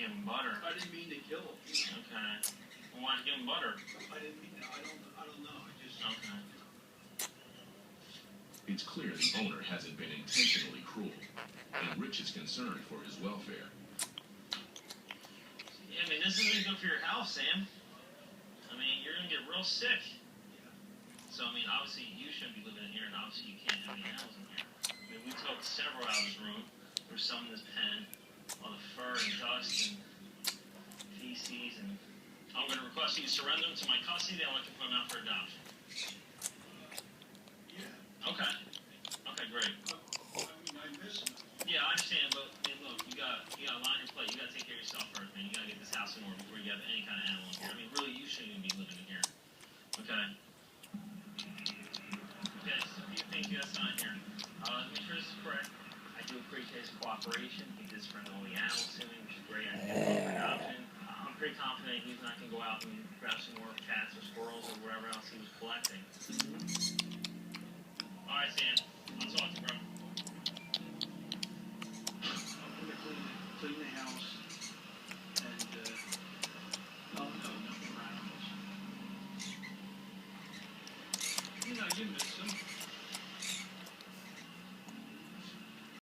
give him butter. I didn't mean to kill him. Okay. Well, why'd you give him butter? I didn't mean to. I don't know. I just. Okay. It's clear the owner hasn't been intentionally cruel, and Rich is concerned for his welfare. Yeah, I mean, this isn't good for your health, Sam. I mean, you're going to get real sick. So, I mean, obviously, you shouldn't be living in here, and obviously, you can't have any animals in here. I mean, we took several out of this room. There's some in this pen, all the fur and dust and feces, and I'm going to request you to surrender them to my custody. I'll let you put them out for adoption. Yeah. Okay. Okay, great. I mean, I miss him. Yeah, I understand, but I mean, look, you got a line your plate. You got to take care of yourself first, man. You got to get this house in order before you have any kind of animal in here. I mean, really, you shouldn't even be living in here. Okay. Okay, just a few things you got to sign here. Let me make sure this is correct. I do appreciate his cooperation. He did friend all the animals to me, which is great. I think it's an adoption. I'm pretty confident he's not going to go out and grab some more cats or squirrels or whatever else he was collecting. All right, Sam. I'll talk to you, bro. I'm going to clean the house. And, no, nothing for animals. You know, you miss them.